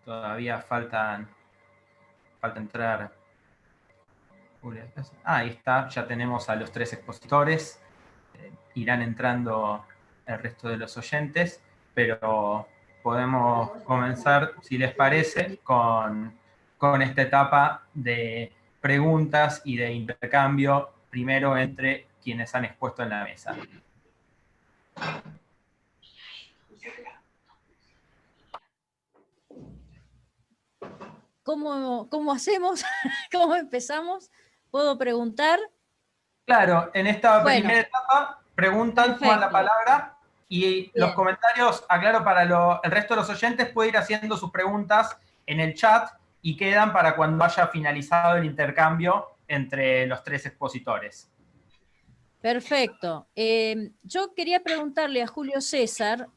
Todavía falta entrar. Ahí está, ya tenemos a los 3 expositores. Irán entrando el resto de los oyentes, pero podemos comenzar, si les parece, con esta etapa de preguntas y de intercambio, primero entre quienes han expuesto en la mesa. ¿Cómo hacemos? ¿Cómo empezamos? ¿Puedo preguntar? Claro, en esta primera etapa preguntan, toman la palabra y los comentarios, aclaro, para el resto de los oyentes, puede ir haciendo sus preguntas en el chat y quedan para cuando haya finalizado el intercambio entre los 3 expositores. Perfecto. Yo quería preguntarle a Julio César,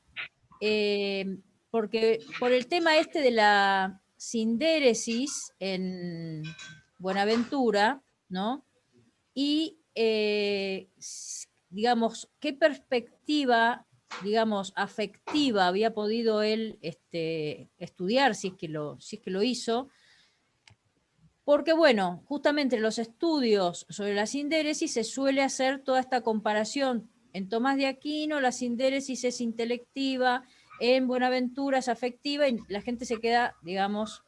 porque por el tema este de la sindéresis en Buenaventura, ¿no? Y, digamos, ¿qué perspectiva, digamos, afectiva había podido él estudiar, si es que lo hizo? Porque, bueno, justamente en los estudios sobre la sindéresis se suele hacer toda esta comparación. En Tomás de Aquino la sindéresis es intelectiva, en Buenaventura es afectiva, y la gente se queda, digamos,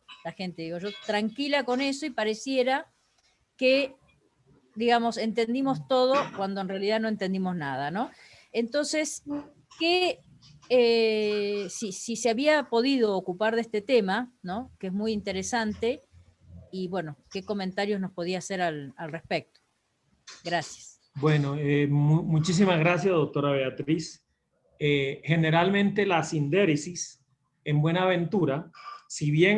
yo, tranquila con eso, y pareciera que, digamos, entendimos todo cuando en realidad no entendimos nada, ¿no? Entonces, si se había podido ocupar de este tema, ¿no? Que es muy interesante, y bueno, ¿qué comentarios nos podía hacer al respecto? Gracias. Bueno, muchísimas gracias, doctora Beatriz. Generalmente la sindéresis en Buenaventura, si bien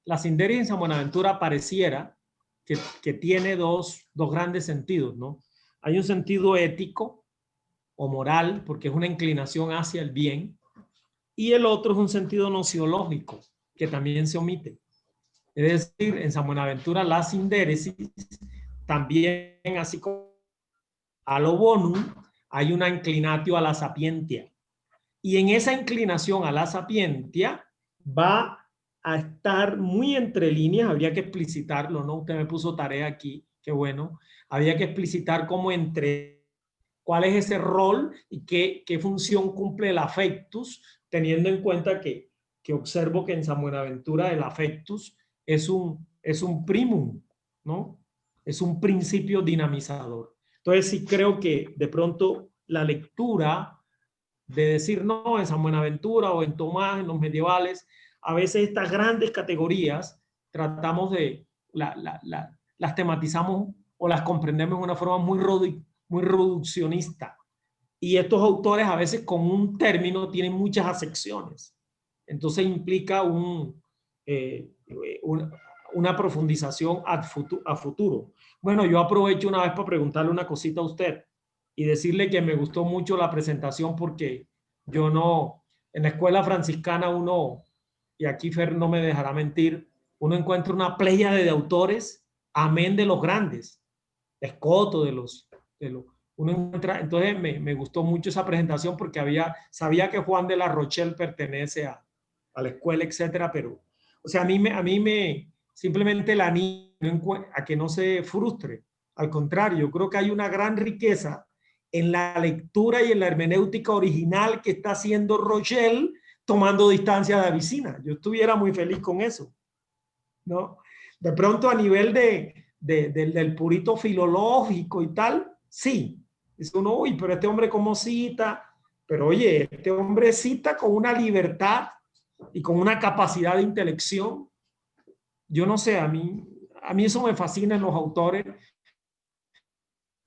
la sindéresis en Buenaventura pareciera que tiene dos grandes sentidos, ¿no? Hay un sentido ético o moral, porque es una inclinación hacia el bien, y el otro es un sentido nociológico, que también se omite. Es decir, en San Buenaventura la sindéresis también, así como a lo bonum, hay una inclinatio a la sapientia. Y en esa inclinación a la sapientia va a estar muy entre líneas, habría que explicitarlo, ¿no? Usted me puso tarea aquí, qué bueno. Había que explicitar cómo entre cuál es ese rol y qué función cumple el affectus, teniendo en cuenta que observo que en San Buenaventura el affectus es un primum, ¿no? Es un principio dinamizador. Entonces sí creo que de pronto la lectura de decir no, en San Buenaventura o en Tomás, en los medievales, a veces estas grandes categorías tratamos de, las tematizamos o las comprendemos de una forma muy reduccionista. Y estos autores a veces con un término tienen muchas acepciones. Entonces implica una profundización a futuro. Bueno, yo aprovecho una vez para preguntarle una cosita a usted y decirle que me gustó mucho la presentación porque yo no, en la escuela franciscana uno, y aquí Fer no me dejará mentir, uno encuentra una pléyade de autores, amén de los grandes, Escoto, uno encuentra, entonces me gustó mucho esa presentación porque sabía que Juan de la Rochelle pertenece a la escuela, etcétera, pero, o sea, a mí me simplemente la animo a que no se frustre. Al contrario, yo creo que hay una gran riqueza en la lectura y en la hermenéutica original que está haciendo Rochelle tomando distancia de Avicina. Yo estuviera muy feliz con eso, ¿no? De pronto a nivel del purito filológico y tal, sí. Dice uno, uy, pero este hombre cómo cita, pero oye, este hombre cita con una libertad y con una capacidad de intelección. Yo no sé, a mí eso me fascina en los autores,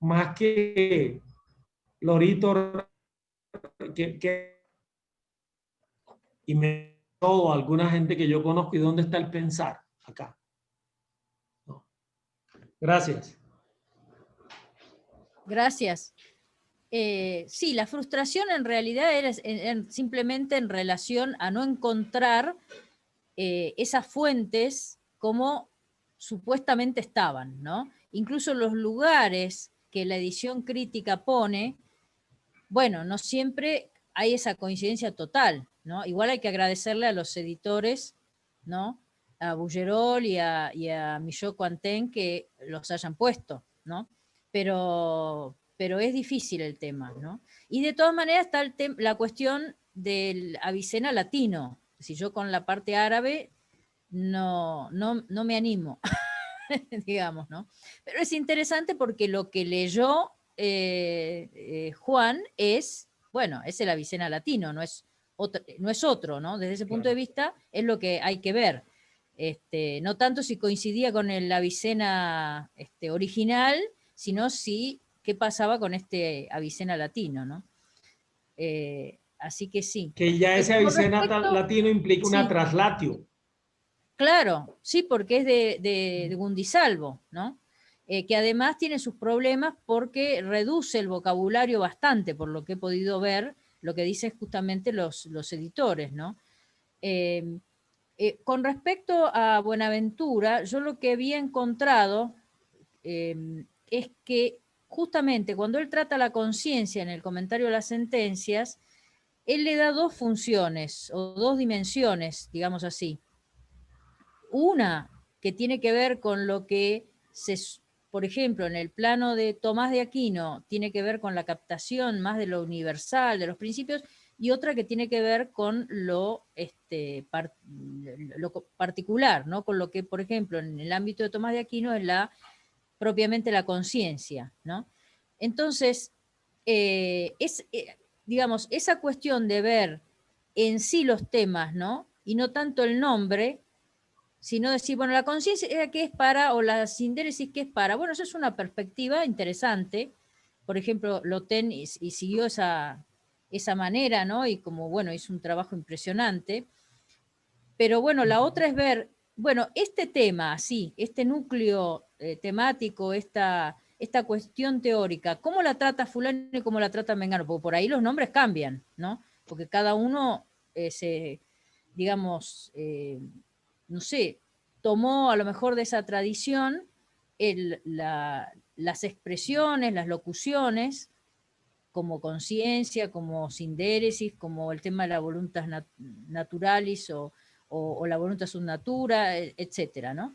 más que Lorito, y todo, alguna gente que yo conozco, y dónde está el pensar acá. No. Gracias. Gracias. Sí, la frustración en realidad era simplemente en relación a no encontrar esas fuentes como supuestamente estaban, ¿no? Incluso los lugares que la edición crítica pone, bueno, no siempre hay esa coincidencia total, ¿no? Igual hay que agradecerle a los editores ¿no? A Bouguerol y a Michel Cointen que los hayan puesto, ¿no? Pero es difícil el tema, ¿no? Y de todas maneras está la cuestión del Avicena latino. Si yo con la parte árabe no me animo, digamos, ¿no? Pero es interesante porque lo que leyó Juan es, bueno, es el Avicena latino, no es otro, ¿no? Desde ese punto de vista es lo que hay que ver. No tanto si coincidía con el Avicena original, sino si qué pasaba con este Avicena latino, ¿no? Así que sí. Que ya ese Con Avicena respecto, latino implica una sí, traslatio. claro, sí, porque es de Gundisalvo, ¿no? Que además tiene sus problemas porque reduce el vocabulario bastante, por lo que he podido ver, lo que dicen justamente los editores, ¿no? Eh, con respecto a Buenaventura, yo lo que había encontrado es que justamente cuando él trata la conciencia en el comentario de las sentencias, él le da dos funciones o dos dimensiones, digamos así. Una que tiene que ver con lo que por ejemplo, en el plano de Tomás de Aquino, tiene que ver con la captación más de lo universal, de los principios, y otra que tiene que ver con lo particular, ¿no? Con lo que, por ejemplo, en el ámbito de Tomás de Aquino es propiamente la conciencia, ¿no? Entonces, digamos, esa cuestión de ver en sí los temas, ¿no? Y no tanto el nombre, sino decir, bueno, la conciencia qué es para, o la sindéresis qué es para. Bueno, eso es una perspectiva interesante. Por ejemplo, Loten y siguió esa manera, ¿no? Y como, bueno, hizo un trabajo impresionante. Pero bueno, la otra es ver, bueno, este tema, sí, este núcleo temático, esta cuestión teórica, ¿cómo la trata fulano y cómo la trata Mengano? Porque por ahí los nombres cambian, ¿no? Porque cada uno digamos, no sé, tomó a lo mejor de esa tradición las expresiones, las locuciones, como conciencia, como sindéresis, como el tema de la voluntas naturalis o la voluntas subnatura, etcétera, ¿no?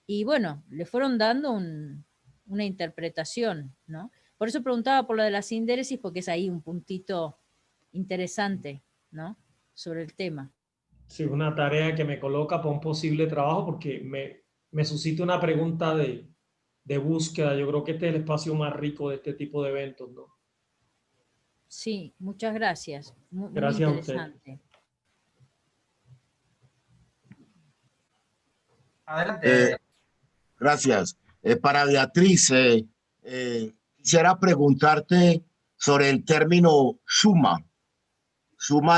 Y bueno, le fueron dando una interpretación, ¿no? Por eso preguntaba por lo de la sindéresis, porque es ahí un puntito interesante, ¿no? Sobre el tema. Sí, una tarea que me coloca para un posible trabajo porque me suscita una pregunta de búsqueda. Yo creo que este es el espacio más rico de este tipo de eventos, ¿no? Sí, muchas gracias. Muy Gracias a usted. interesante. Adelante. Gracias. Para Beatriz, quisiera preguntarte sobre el término suma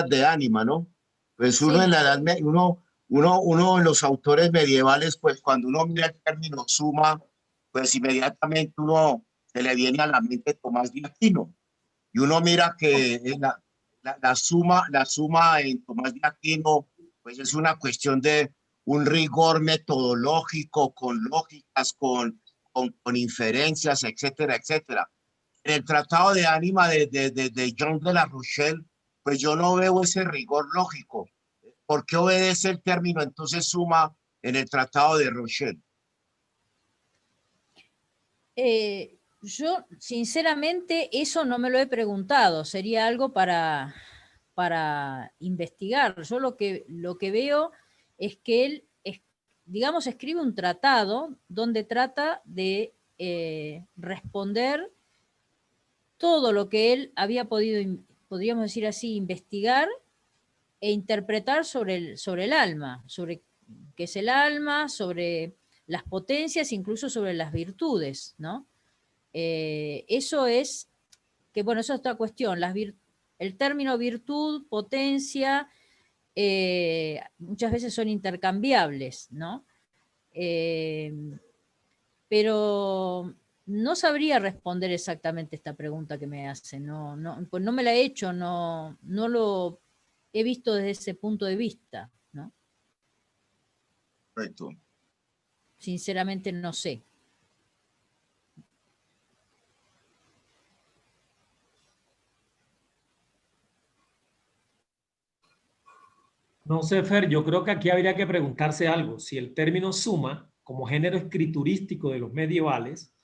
de ánima, ¿no? Pues uno Sí, en la edad, uno en los autores medievales, pues cuando uno mira el término suma, pues inmediatamente uno se le viene a la mente Tomás de Aquino. Y uno mira que la suma en Tomás de Aquino, pues es una cuestión de un rigor metodológico, con lógicas, con inferencias, etcétera, etcétera. En el Tratado de Ánima de Jean de la Rochelle, pues yo no veo ese rigor lógico. ¿Por qué obedece el término entonces suma en el Tratado de Rochelle? Yo, sinceramente, eso no me lo he preguntado. Sería algo para investigar. Yo lo que veo es que él, digamos, escribe un tratado donde trata de responder todo lo que él había podido, podríamos decir así, investigar e interpretar sobre el alma, sobre qué es el alma, sobre las potencias, incluso sobre las virtudes, ¿no? Eso es, que bueno, eso es otra cuestión, el término virtud, potencia, muchas veces son intercambiables, ¿no? Eh, pero no sabría responder exactamente esta pregunta que me hacen, pues no me la he hecho, no lo he visto desde ese punto de vista, ¿no? Correcto. Sinceramente no sé. No sé, Fer, yo creo que aquí habría que preguntarse algo. Si el término suma, como género escriturístico de los medievales,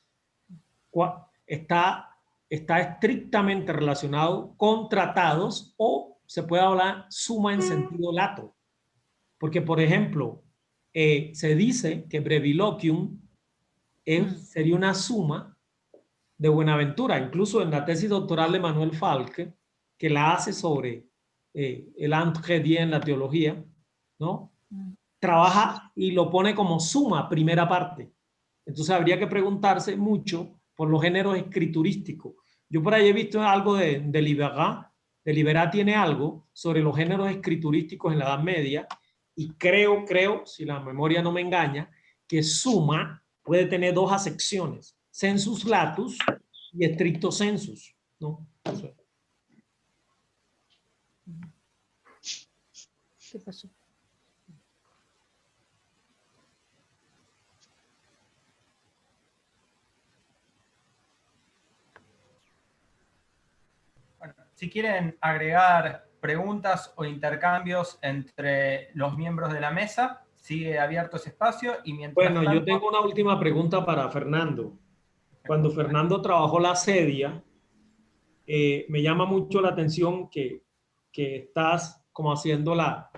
está estrictamente relacionado con tratados o se puede hablar suma en sentido lato. Porque, por ejemplo, se dice que breviloquium sería una suma de Buenaventura, incluso en la tesis doctoral de Manuel Falque, que la hace sobre el Entrée en la teología, ¿no? Trabaja y lo pone como suma, primera parte. Entonces habría que preguntarse mucho por los géneros escriturísticos. Yo por ahí he visto algo de Liberat. De Liberat tiene algo sobre los géneros escriturísticos en la Edad Media y creo, si la memoria no me engaña, que suma puede tener dos acepciones, sensus latus y stricto sensus, ¿no? ¿Qué pasó? Bueno, si quieren agregar preguntas o intercambios entre los miembros de la mesa, sigue abierto ese espacio y mientras Bueno, tanto, yo tengo una última pregunta para Fernando. Cuando Fernando trabajó la sedia, me llama mucho la atención que estás como haciendo la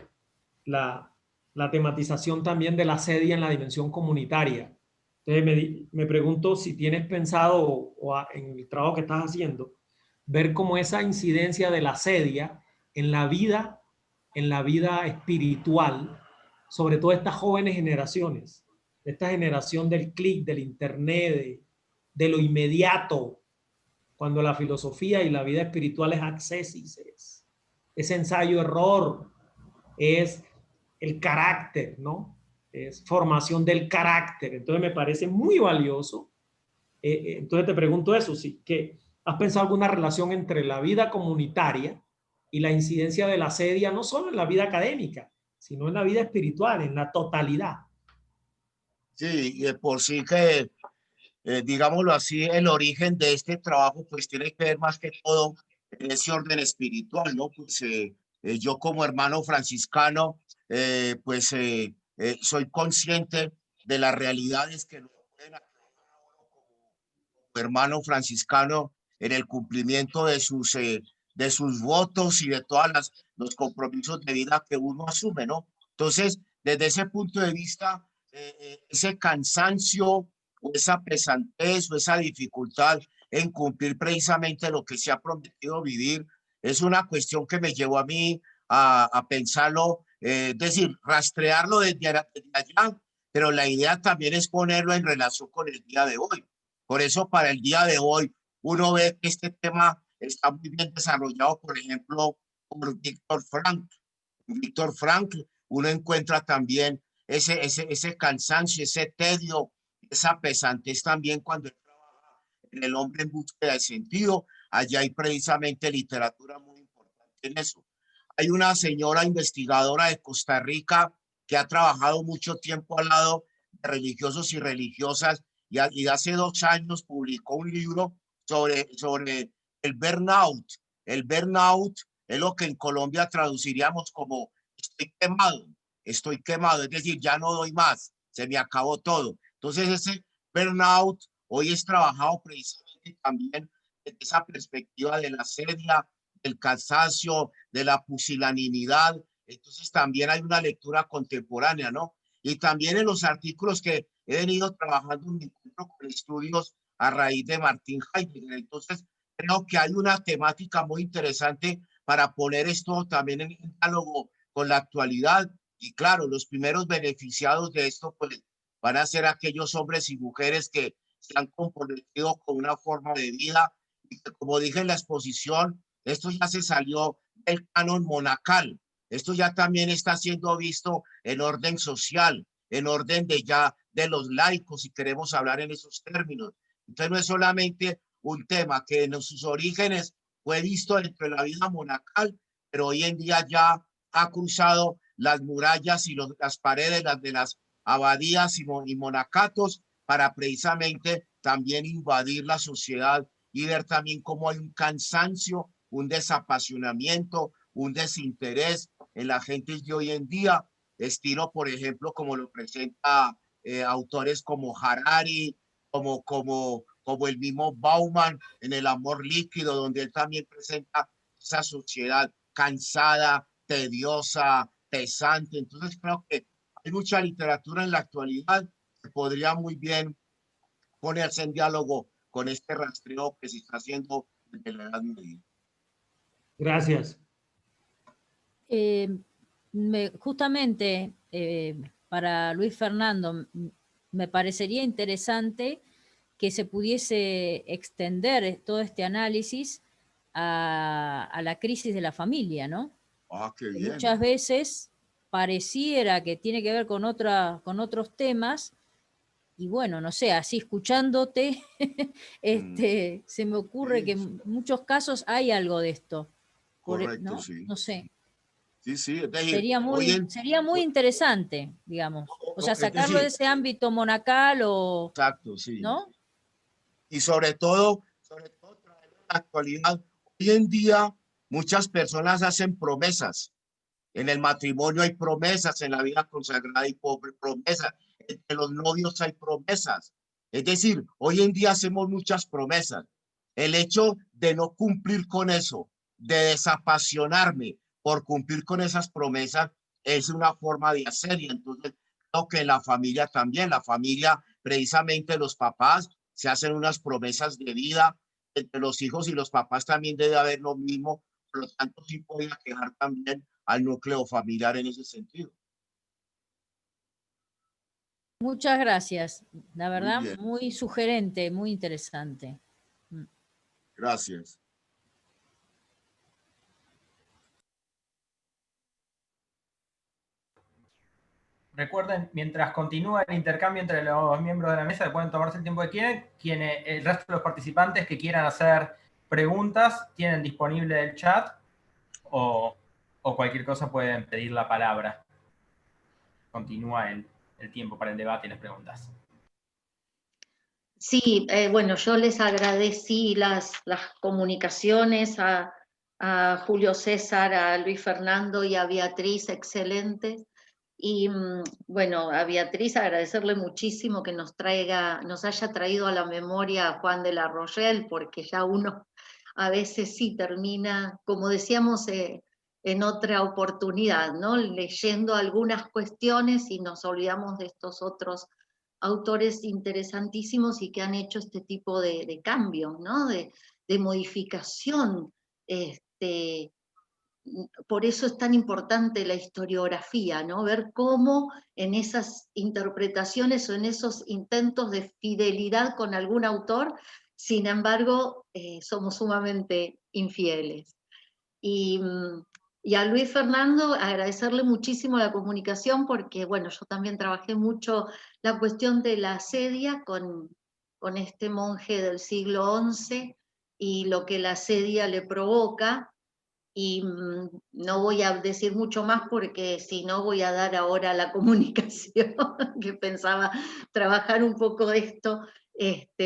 tematización también de la sedia en la dimensión comunitaria. Entonces me pregunto si tienes pensado en el trabajo que estás haciendo, ver cómo esa incidencia de la sedia en la vida espiritual, sobre todo estas jóvenes generaciones, esta generación del clic, del internet, de lo inmediato, cuando la filosofía y la vida espiritual es accesis, es ensayo-error, es el carácter, ¿no? Es formación del carácter. Entonces me parece muy valioso. Entonces te pregunto eso, ¿sí? ¿Que has pensado alguna relación entre la vida comunitaria y la incidencia de la sedia, no solo en la vida académica, sino en la vida espiritual, en la totalidad? Sí, por sí que, digámoslo así, el origen de este trabajo pues tiene que ver más que todo en ese orden espiritual, ¿no? Pues yo como hermano franciscano, soy consciente de las realidades que nos pueden aquejar como hermano franciscano en el cumplimiento de sus votos y de todas los compromisos de vida que uno asume, ¿no? Entonces, desde ese punto de vista, ese cansancio o esa pesantez o esa dificultad en cumplir precisamente lo que se ha prometido vivir es una cuestión que me llevó a mí a pensarlo, es decir, rastrearlo desde allá, pero la idea también es ponerlo en relación con el día de hoy. Por eso, para el día de hoy, uno ve que este tema está muy bien desarrollado, por ejemplo, por Víctor Frank. Víctor Frank, uno encuentra también ese cansancio, ese tedio, esa pesantez también cuando él trabaja en El hombre en búsqueda de sentido. Allá hay precisamente literatura muy importante en eso. Hay una señora investigadora de Costa Rica que ha trabajado mucho tiempo al lado de religiosos y religiosas y hace 2 años publicó un libro sobre el burnout. El burnout es lo que en Colombia traduciríamos como estoy quemado, es decir, ya no doy más, se me acabó todo. Entonces ese burnout hoy es trabajado precisamente también desde esa perspectiva de la sedia, del cansancio, de la pusilanimidad. Entonces también hay una lectura contemporánea, ¿no? Y también en los artículos que he venido trabajando me encuentro con estudios a raíz de Martin Heidegger. Entonces creo que hay una temática muy interesante para poner esto también en diálogo con la actualidad. Y claro, los primeros beneficiados de esto pues van a ser aquellos hombres y mujeres que se han comprometido con una forma de vida y que, como dije en la exposición, esto ya se salió del canon monacal. Esto ya también está siendo visto en orden social, en orden de los laicos, si queremos hablar en esos términos. Entonces no es solamente un tema que en sus orígenes fue visto dentro de la vida monacal, pero hoy en día ya ha cruzado las murallas y las paredes de las abadías y monacatos para precisamente también invadir la sociedad y ver también cómo hay un cansancio, un desapasionamiento, un desinterés en las gentes de hoy en día, estilo, por ejemplo, como lo presenta autores como Harari, como el mismo Bauman en El amor líquido, donde él también presenta esa sociedad cansada, tediosa, pesante. Entonces creo que hay mucha literatura en la actualidad que podría muy bien ponerse en diálogo con este rastreo que se está haciendo desde la Edad Media. Gracias. Justamente para Luis Fernando, me parecería interesante que se pudiese extender todo este análisis a la crisis de la familia, ¿no? Ah, qué Que bien. muchas veces pareciera que tiene que ver con otros temas, y bueno, no sé, así escuchándote, se me ocurre Sí, que en muchos casos hay algo de esto. correcto, ¿No? sí. No sé. Sí, sí, es decir, Sería muy interesante, digamos. O sea, es sacarlo de decir, ese ámbito monacal o, exacto, sí. ¿no? Y sobre todo traerlo a la actualidad. Hoy en día muchas personas hacen promesas. En el matrimonio hay promesas, en la vida consagrada hay promesas, entre los novios hay promesas. Es decir, hoy en día hacemos muchas promesas. El hecho de no cumplir con eso, de desapasionarme por cumplir con esas promesas, es una forma de hacer. Y entonces creo que la familia también, la familia, precisamente los papás, se hacen unas promesas de vida. Entre los hijos y los papás también debe haber lo mismo. Por lo tanto, sí podía quejar también al núcleo familiar en ese sentido. Muchas gracias. La Muy verdad, bien, muy sugerente, muy interesante. gracias. Recuerden, mientras continúa el intercambio entre los miembros de la mesa, pueden tomarse el tiempo que quieren. El resto de los participantes que quieran hacer preguntas tienen disponible el chat o cualquier cosa pueden pedir la palabra. Continúa el tiempo para el debate y las preguntas. Sí, bueno, yo les agradecí las comunicaciones a Julio César, a Luis Fernando y a Beatriz, excelentes. Y bueno, a Beatriz agradecerle muchísimo que nos haya traído a la memoria a Juan de la Rochelle, porque ya uno a veces sí termina, como decíamos en otra oportunidad, ¿no? Leyendo algunas cuestiones y nos olvidamos de estos otros autores interesantísimos y que han hecho este tipo de cambios, ¿no? De modificación. Por eso es tan importante la historiografía, ¿no? Ver cómo en esas interpretaciones o en esos intentos de fidelidad con algún autor, sin embargo, somos sumamente infieles. Y a Luis Fernando agradecerle muchísimo la comunicación porque, bueno, yo también trabajé mucho la cuestión de la asedia con este monje del siglo XI y lo que la asedia le provoca. Y no voy a decir mucho más porque si no voy a dar ahora la comunicación que pensaba trabajar un poco de esto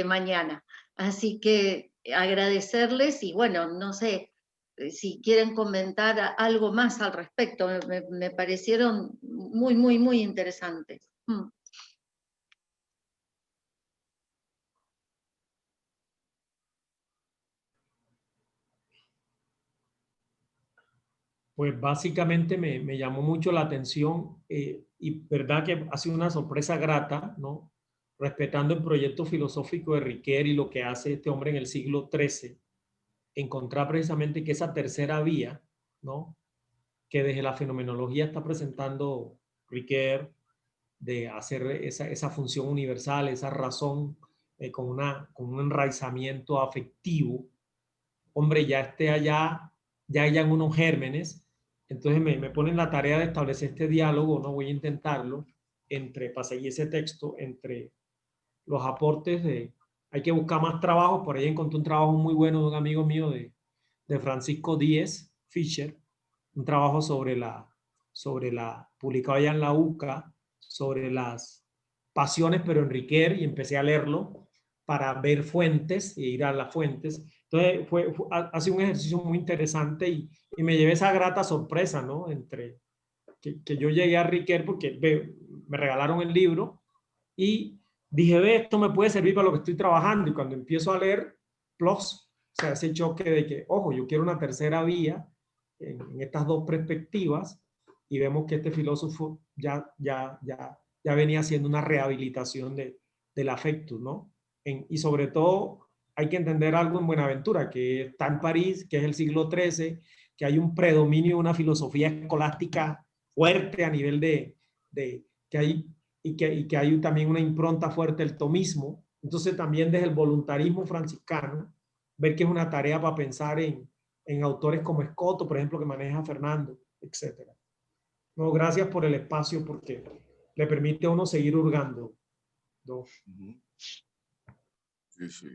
mañana. Así que agradecerles y bueno, no sé si quieren comentar algo más al respecto, me parecieron muy, muy, muy interesantes. Pues básicamente me llamó mucho la atención y verdad que ha sido una sorpresa grata, ¿no? Respetando el proyecto filosófico de Riquet y lo que hace este hombre en el siglo XIII, encontrar precisamente que esa tercera vía, ¿no? Que desde la fenomenología está presentando Riquet, de hacer esa función universal, esa razón con un enraizamiento afectivo, hombre, ya esté allá, ya hayan unos gérmenes. Entonces me ponen la tarea de establecer este diálogo, no voy a intentarlo, para seguir ese texto, entre los aportes hay que buscar más trabajo, por ahí encontré un trabajo muy bueno de un amigo mío de Francisco Díez Fischer, un trabajo sobre publicado allá en la UCA, sobre las pasiones, pero en Riquet, y empecé a leerlo para ver fuentes e ir a las fuentes. Entonces, ha sido un ejercicio muy interesante y me llevé esa grata sorpresa, ¿no? Entre que yo llegué a Riquer porque me regalaron el libro y dije, ve, esto me puede servir para lo que estoy trabajando. Y cuando empiezo a leer, plus, o sea, ese choque de que, ojo, yo quiero una tercera vía en estas dos perspectivas, y vemos que este filósofo ya venía haciendo una rehabilitación del afecto, ¿no? Y sobre todo hay que entender algo en Buenaventura, que está en París, que es el siglo XIII, que hay un predominio de una filosofía escolástica fuerte a nivel que hay, y que hay también una impronta fuerte del tomismo. Entonces también desde el voluntarismo franciscano, ver que es una tarea para pensar en autores como Escoto, por ejemplo, que maneja Fernando, etc. No, gracias por el espacio porque le permite a uno seguir hurgando, ¿no? Sí, sí.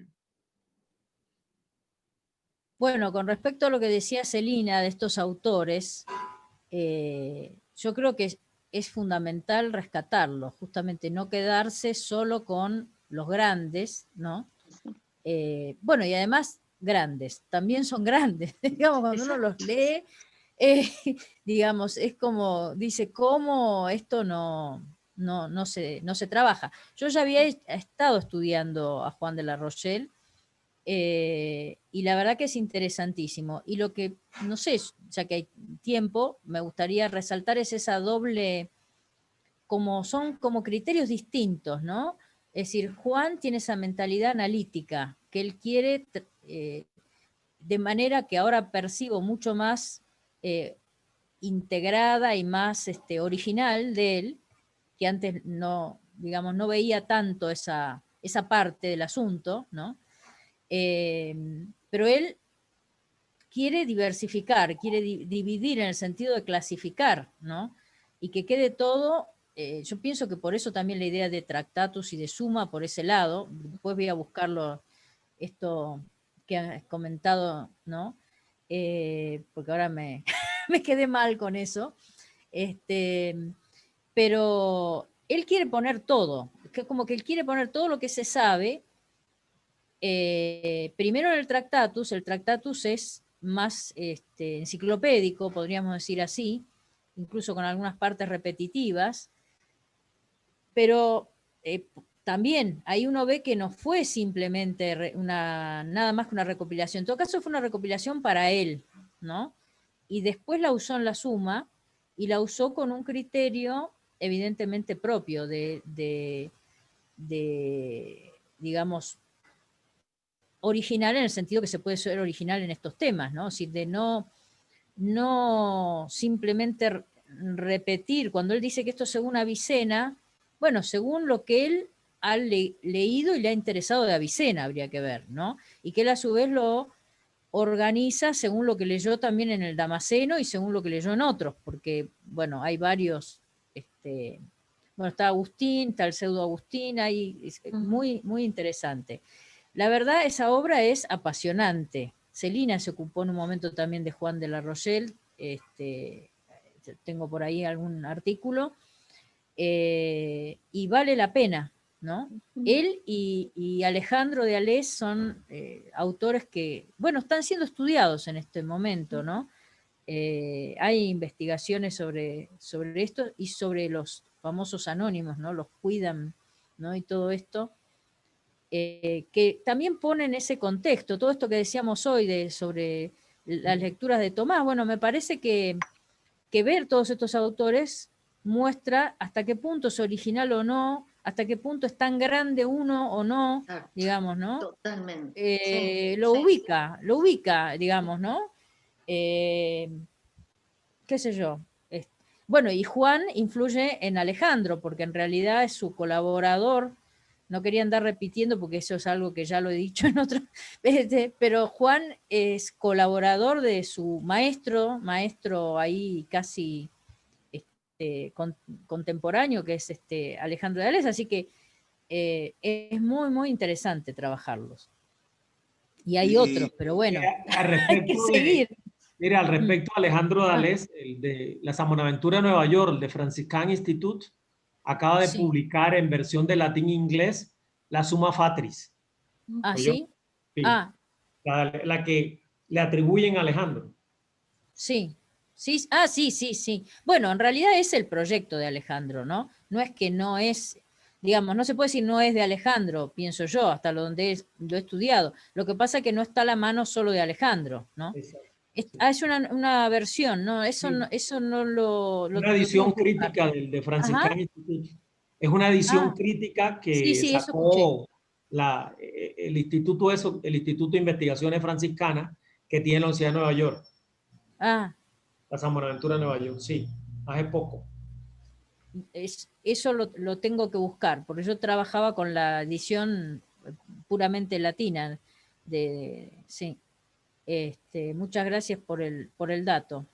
Bueno, con respecto a lo que decía Celina de estos autores, yo creo que es fundamental rescatarlos, justamente no quedarse solo con los grandes, ¿no? Bueno, y además grandes, también son grandes, digamos, cuando uno los lee, digamos, es como, dice, ¿cómo esto no se trabaja? Yo ya había estado estudiando a Juan de la Rochelle, y la verdad que es interesantísimo. Y lo que, no sé, ya que hay tiempo, me gustaría resaltar es esa doble, son como criterios distintos, ¿no? Es decir, Juan tiene esa mentalidad analítica, que él quiere, de manera que ahora percibo mucho más integrada y más original de él, que antes no, digamos, no veía tanto esa parte del asunto, ¿no? Pero él quiere diversificar, quiere dividir en el sentido de clasificar, ¿no? Y que quede todo, yo pienso que por eso también la idea de Tractatus y de Suma, por ese lado, después voy a buscarlo, esto que has comentado, ¿no? Porque ahora me quedé mal con eso. Pero él quiere poner todo, que como que él quiere poner todo lo que se sabe. Primero en el Tractatus es más enciclopédico, podríamos decir así, incluso con algunas partes repetitivas, pero también ahí uno ve que no fue simplemente nada más que una recopilación, en todo caso fue una recopilación para él, ¿no? Y después la usó en la Suma, y la usó con un criterio evidentemente propio de digamos, original en el sentido que se puede ser original en estos temas, ¿no? Es decir, de no simplemente repetir, cuando él dice que esto es según Avicena, bueno, según lo que él ha leído y le ha interesado de Avicena, habría que ver, ¿no? Y que él a su vez lo organiza según lo que leyó también en el Damasceno y según lo que leyó en otros, porque, bueno, hay varios, bueno, está Agustín, está el pseudo Agustín, ahí es muy, muy interesante. La verdad, esa obra es apasionante. Celina se ocupó en un momento también de Juan de la Rochelle, tengo por ahí algún artículo, y vale la pena, ¿no? Él y Alejandro de Alès son autores que, bueno, están siendo estudiados en este momento, ¿no? Hay investigaciones sobre esto y sobre los famosos anónimos, ¿no? Los cuidan, ¿no? Y todo esto. Que también ponen ese contexto, todo esto que decíamos hoy sobre las lecturas de Tomás. Bueno, me parece que ver todos estos autores muestra hasta qué punto es original o no, hasta qué punto es tan grande uno o no, Exacto. Digamos, ¿no? Totalmente. Sí, lo sí. ubica, digamos, ¿no? Qué sé yo. Bueno, y Juan influye en Alejandro, porque en realidad es su colaborador. No quería andar repitiendo porque eso es algo que ya lo he dicho en otras veces, pero Juan es colaborador de su maestro ahí casi contemporáneo, que es Alejandro de Alès, así que es muy, muy interesante trabajarlos. Y hay otros, pero bueno, hay que seguir. Mira, al respecto, Alejandro de Alès, el de la San Buenaventura de Nueva York, el de Franciscan Institute, acaba de publicar en versión de latín-inglés la Summa Fatris. ¿Ah, sí? Sí. Ah, la que le atribuyen a Alejandro. Sí, sí, sí, sí, sí. Bueno, en realidad es el proyecto de Alejandro, ¿no? No es que no es, digamos, no se puede decir no es de Alejandro, pienso yo, hasta lo he estudiado. Lo que pasa es que no está a la mano solo de Alejandro, ¿no? Exacto. Es una versión, ¿no? Eso no Una lo tengo edición que buscar. crítica del de Ajá, Franciscan Institute. Es una edición ah, crítica sí, que sí, eso escuché. sacó el Instituto de Investigaciones Franciscanas que tiene la Universidad de Nueva York, Ah, la San Buenaventura de Nueva York, sí, hace poco. eso lo tengo que buscar, porque yo trabajaba con la edición puramente latina sí. Muchas gracias por el dato.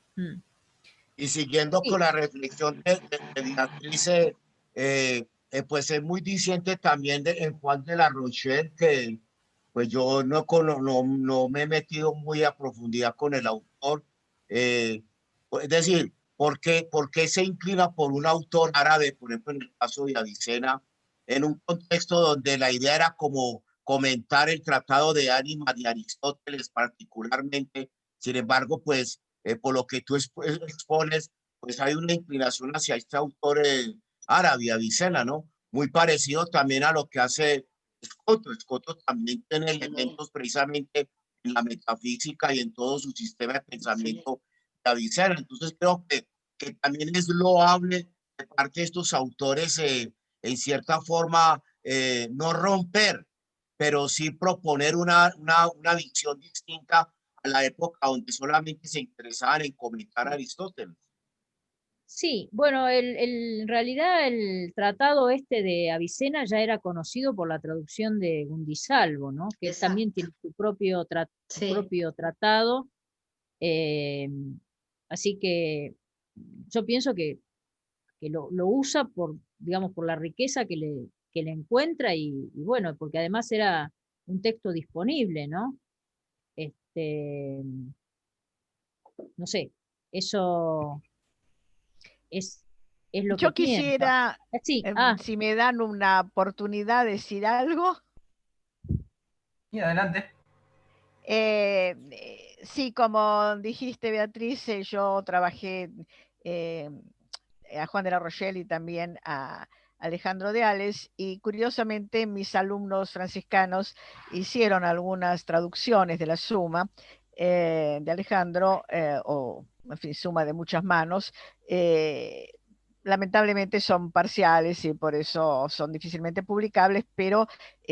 Y siguiendo con Sí, la reflexión de Beatriz, pues es muy diciente también en Juan de la Rochelle, que pues yo no me he metido muy a profundidad con el autor. Es decir, por qué se inclina por un autor árabe, por ejemplo, en el caso de Avicena, en un contexto donde la idea era como comentar el Tratado de Ánima de Aristóteles particularmente? Sin embargo, pues por lo que tú expones, pues hay una inclinación hacia este autor árabe, Avicena, ¿no? Muy parecido también a lo que hace Escoto. Escoto también tiene elementos precisamente en la metafísica y en todo su sistema de pensamiento de Avicena. Entonces creo que también es loable de parte de estos autores, en cierta forma, no romper, pero sí proponer una visión distinta a la época donde solamente se interesaban en comentar a Aristóteles. sí, bueno, en realidad el tratado este de Avicena ya era conocido por la traducción de Gundisalvo, ¿no? Que él también tiene su su propio tratado. eh, Así que yo pienso que lo usa por, digamos, por la riqueza que le encuentra y bueno, porque además era un texto disponible, ¿no? Este, no sé, eso es, es lo que Yo pienso. quisiera, Sí, si me dan una oportunidad de decir algo. Y adelante. Sí, como dijiste, Beatriz, yo trabajé eh, a Juan de la Rochelle y también a Alejandro de Ales, y curiosamente mis alumnos franciscanos hicieron algunas traducciones de la Suma de Alejandro, o en fin, Suma de muchas manos. Lamentablemente son parciales y por eso son difícilmente publicables, pero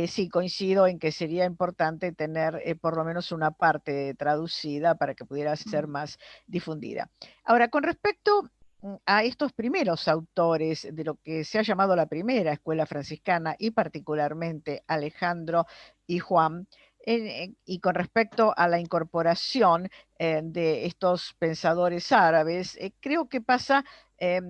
sí coincido en que sería importante tener por lo menos una parte traducida para que pudiera ser más difundida. Ahora, con respecto a estos primeros autores de lo que se ha llamado la primera escuela franciscana y particularmente Alejandro y Juan, y con respecto a la incorporación de estos pensadores árabes, creo que pasa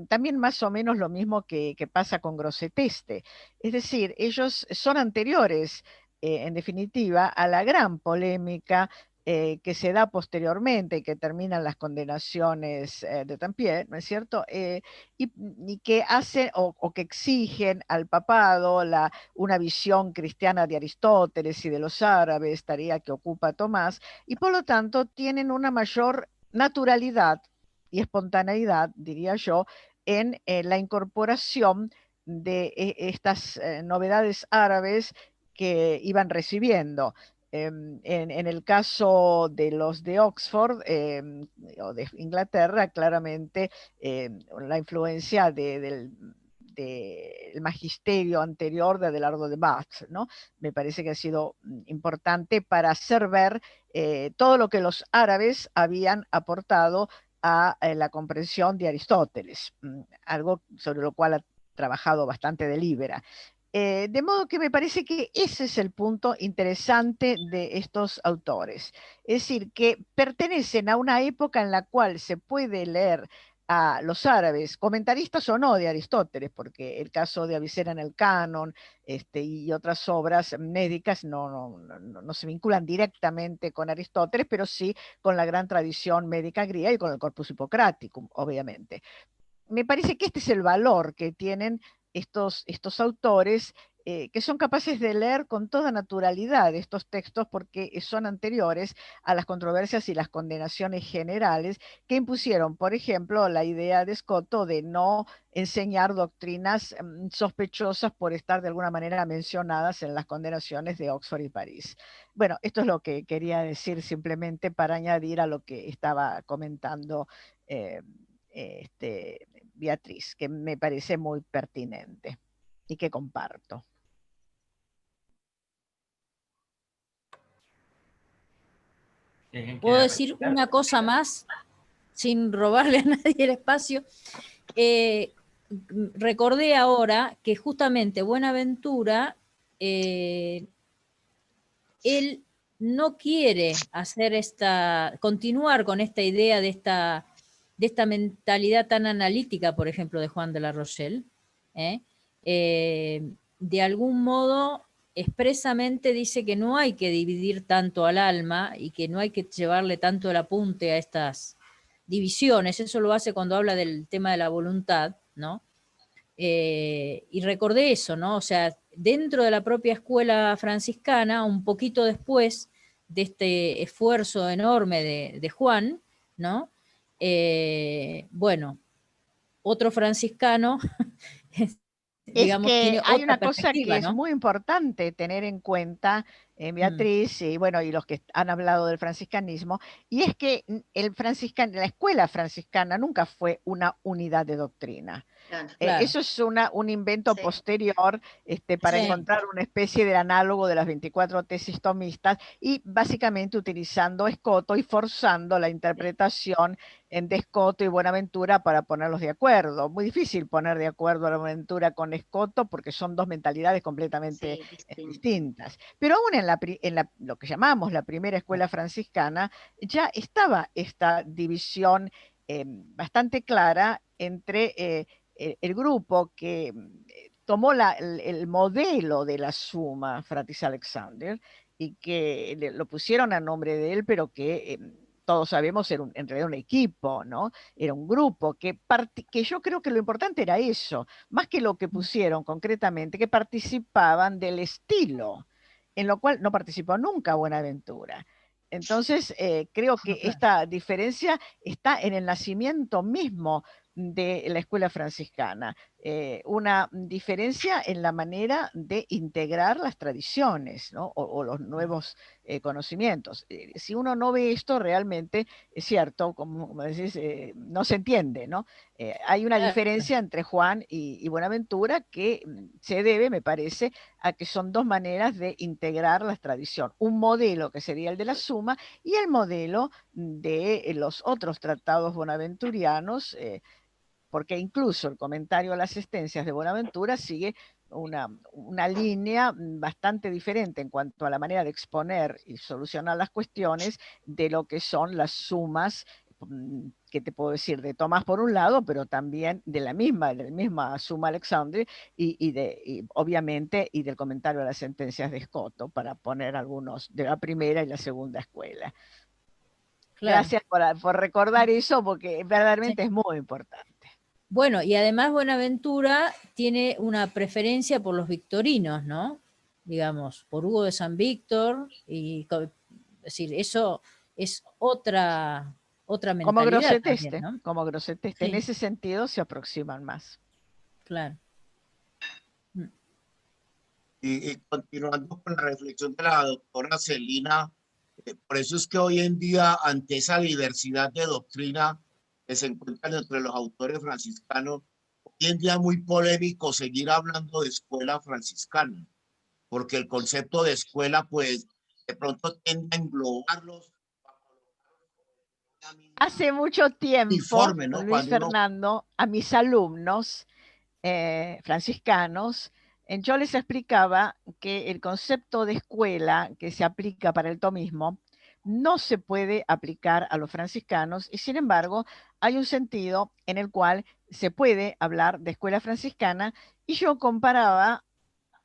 también más o menos lo mismo que pasa con Grosseteste. Es decir, ellos son anteriores, en definitiva, a la gran polémica que se da posteriormente y que terminan las condenaciones de Tampier, ¿no es cierto? Y que hacen o que exigen al papado una visión cristiana de Aristóteles y de los árabes, tarea que ocupa Tomás, y por lo tanto tienen una mayor naturalidad y espontaneidad, diría yo, en la incorporación de estas novedades árabes que iban recibiendo. En el caso de los de Oxford o de Inglaterra, claramente la influencia del magisterio anterior de Adelardo de Bath, ¿no? Me parece que ha sido importante para hacer ver todo lo que los árabes habían aportado a la comprensión de Aristóteles, algo sobre lo cual ha trabajado bastante de Libera. De modo que me parece que ese es el punto interesante de estos autores. Es decir, que pertenecen a una época en la cual se puede leer a los árabes, comentaristas o no de Aristóteles, porque el caso de Avicena en el Canon y otras obras médicas no se vinculan directamente con Aristóteles, pero sí con la gran tradición médica griega y con el Corpus Hippocraticum, obviamente. Me parece que este es el valor que tienen estos autores que son capaces de leer con toda naturalidad estos textos porque son anteriores a las controversias y las condenaciones generales que impusieron, por ejemplo, la idea de Scotto de no enseñar doctrinas sospechosas por estar de alguna manera mencionadas en las condenaciones de Oxford y París. Bueno, esto es lo que quería decir simplemente para añadir a lo que estaba comentando Beatriz, que me parece muy pertinente y que comparto. ¿Puedo decir una cosa más sin robarle a nadie el espacio? Recordé ahora que justamente Buenaventura, él no quiere continuar con esta idea de esta mentalidad tan analítica, por ejemplo, de Juan de la Rochelle. De algún modo, expresamente dice que no hay que dividir tanto al alma y que no hay que llevarle tanto el apunte a estas divisiones. Eso lo hace cuando habla del tema de la voluntad, ¿no? Y recordé eso, ¿no? O sea, dentro de la propia escuela franciscana, un poquito después de este esfuerzo enorme de Juan, ¿no? Bueno, otro franciscano, digamos, que tiene hay otra una cosa que perspectiva, es ¿no? muy importante tener en cuenta, Beatriz, y bueno, y los que han hablado del franciscanismo, y es que la escuela franciscana nunca fue una unidad de doctrina. Claro. Eso es un invento Sí. posterior para Sí. encontrar una especie del análogo de las 24 tesis tomistas y básicamente utilizando Escoto y forzando la interpretación de Escoto y Buenaventura para ponerlos de acuerdo. Muy difícil poner de acuerdo a Buenaventura con Escoto porque son dos mentalidades completamente distintas. Pero aún en lo que llamamos la primera escuela franciscana ya estaba esta división bastante clara entre el grupo que tomó el modelo de la Suma Fratis Alexander y que lo pusieron a nombre de él, pero que todos sabemos era en realidad un equipo, ¿no? Era un grupo que yo creo que lo importante era eso, más que lo que pusieron concretamente, que participaban del estilo, en lo cual no participó nunca Buenaventura. Entonces, creo que esta diferencia está en el nacimiento mismo de la escuela franciscana, una diferencia en la manera de integrar las tradiciones, ¿no? o los nuevos conocimientos. Si uno no ve esto, realmente es cierto, como decís, no se entiende, ¿no? Hay una diferencia entre Juan y Buenaventura que se debe, me parece, a que son dos maneras de integrar la tradición. Un modelo que sería el de la Suma y el modelo de los otros tratados bonaventurianos, porque incluso el comentario a las existencias de Buenaventura sigue una línea bastante diferente en cuanto a la manera de exponer y solucionar las cuestiones de lo que son las sumas, que te puedo decir, de Tomás por un lado, pero también de la misma Suma Alexandre y obviamente y del comentario a las sentencias de Escoto, para poner algunos de la primera y la segunda escuela. Claro. Gracias por recordar eso, porque verdaderamente es muy importante. Bueno, y además Buenaventura tiene una preferencia por los victorinos, ¿no? Digamos, por Hugo de San Víctor, es decir, eso es otra mentalidad. Como Grosseteste, también, ¿no? Como Grosseteste, sí. En ese sentido se aproximan más. Claro. Y continuando con la reflexión de la doctora Celina, por eso es que hoy en día, ante esa diversidad de doctrina que se encuentran entre los autores franciscanos, hoy en día es muy polémico seguir hablando de escuela franciscana, porque el concepto de escuela, pues, de pronto tiende a englobarlos. Hace mucho tiempo, uniforme, ¿no? Luis Fernando, a mis alumnos franciscanos, yo les explicaba que el concepto de escuela que se aplica para el tomismo no se puede aplicar a los franciscanos y sin embargo hay un sentido en el cual se puede hablar de escuela franciscana y yo comparaba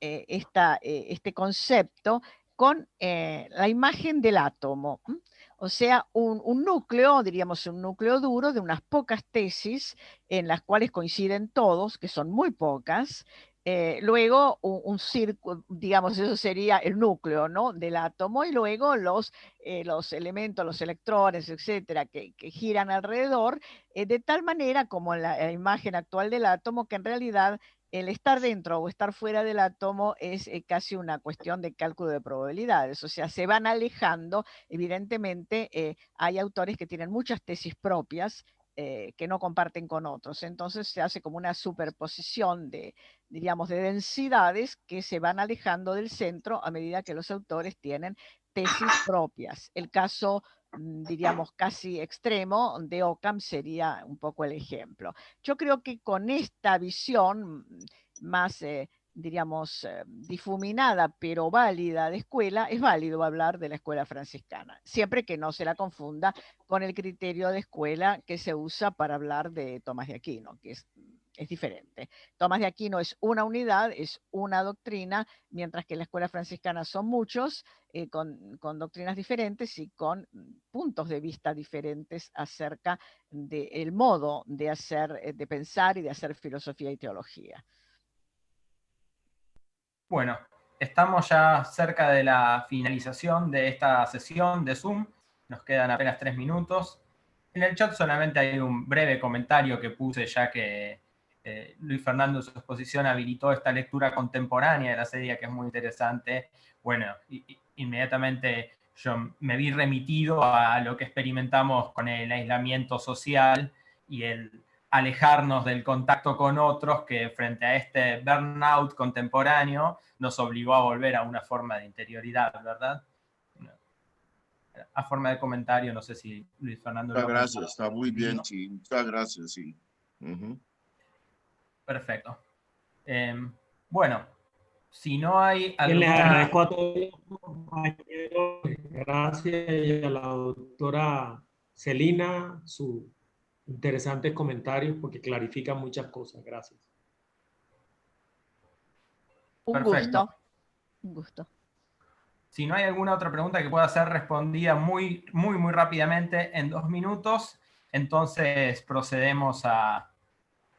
este concepto con la imagen del átomo. O sea, un núcleo, diríamos un núcleo duro de unas pocas tesis en las cuales coinciden todos, que son muy pocas, Luego un círculo, digamos, eso sería el núcleo, ¿no?, del átomo, y luego los elementos, los electrones, etcétera, que giran alrededor, de tal manera como en la imagen actual del átomo, que en realidad el estar dentro o estar fuera del átomo es casi una cuestión de cálculo de probabilidades, o sea, se van alejando. Evidentemente hay autores que tienen muchas tesis propias que no comparten con otros, entonces se hace como una superposición de, diríamos, de densidades que se van alejando del centro a medida que los autores tienen tesis propias. El caso, diríamos, casi extremo de Occam sería un poco el ejemplo. Yo creo que con esta visión más, diríamos, difuminada pero válida de escuela, es válido hablar de la escuela franciscana, siempre que no se la confunda con el criterio de escuela que se usa para hablar de Tomás de Aquino, que es diferente. Tomás de Aquino es una unidad, es una doctrina, mientras que la escuela franciscana son muchos, con doctrinas diferentes y con puntos de vista diferentes acerca del modo de hacer, de pensar y de hacer filosofía y teología. Bueno, estamos ya cerca de la finalización de esta sesión de Zoom. Nos quedan apenas 3 minutos. En el chat solamente hay un breve comentario que puse, ya que Luis Fernando en su exposición habilitó esta lectura contemporánea de la serie, que es muy interesante. Bueno, inmediatamente yo me vi remitido a lo que experimentamos con el aislamiento social y el alejarnos del contacto con otros, que frente a este burnout contemporáneo nos obligó a volver a una forma de interioridad, ¿verdad? A forma de comentario, no sé si Luis Fernando... Muchas gracias, está muy bien, sí, muchas gracias, sí. Perfecto. Bueno, si no hay Les alguna... agradezco a todos los compañeros, gracias, y a la doctora Celina, sus interesantes comentarios, porque clarifican muchas cosas. Gracias. Un Perfecto. gusto. Un gusto. Si no hay alguna otra pregunta que pueda ser respondida muy rápidamente en 2 minutos, entonces procedemos a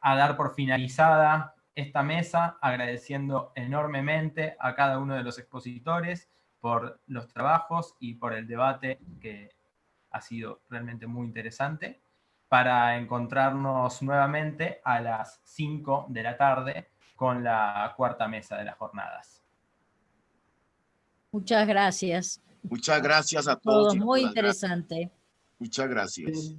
dar por finalizada esta mesa, agradeciendo enormemente a cada uno de los expositores por los trabajos y por el debate, que ha sido realmente muy interesante, para encontrarnos nuevamente a las 5 de la tarde con la 4ª mesa de las jornadas. Muchas gracias. Muchas gracias a Todo todos y muy todas. interesante. Muchas gracias.